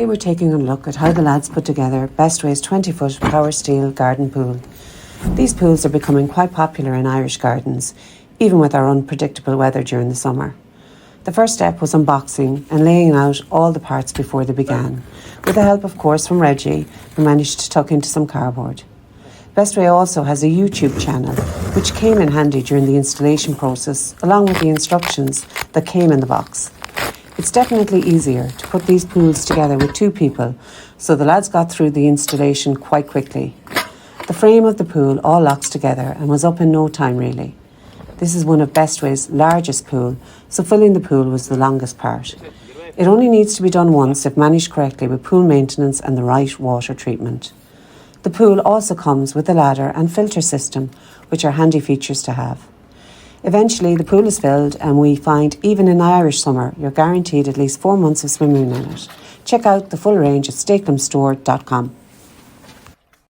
Today we're taking a look at how the lads put together Bestway's 20-foot power steel garden pool. These pools are becoming quite popular in Irish gardens, even with our unpredictable weather during the summer. The first step was unboxing and laying out all the parts before they began, with the help of course from Reggie, who managed to tuck into some cardboard. Bestway also has a YouTube channel, which came in handy during the installation process, along with the instructions that came in the box. It's definitely easier to put these pools together with two people, so the lads got through the installation quite quickly. The frame of the pool all locks together and was up in no time really. This is one of Bestway's largest pool, so filling the pool was the longest part. It only needs to be done once if managed correctly with pool maintenance and the right water treatment. The pool also comes with a ladder and filter system, which are handy features to have. Eventually the pool is filled and we find even in Irish summer you're guaranteed at least 4 months of swimming in it. Check out the full range at stakelumstore.com.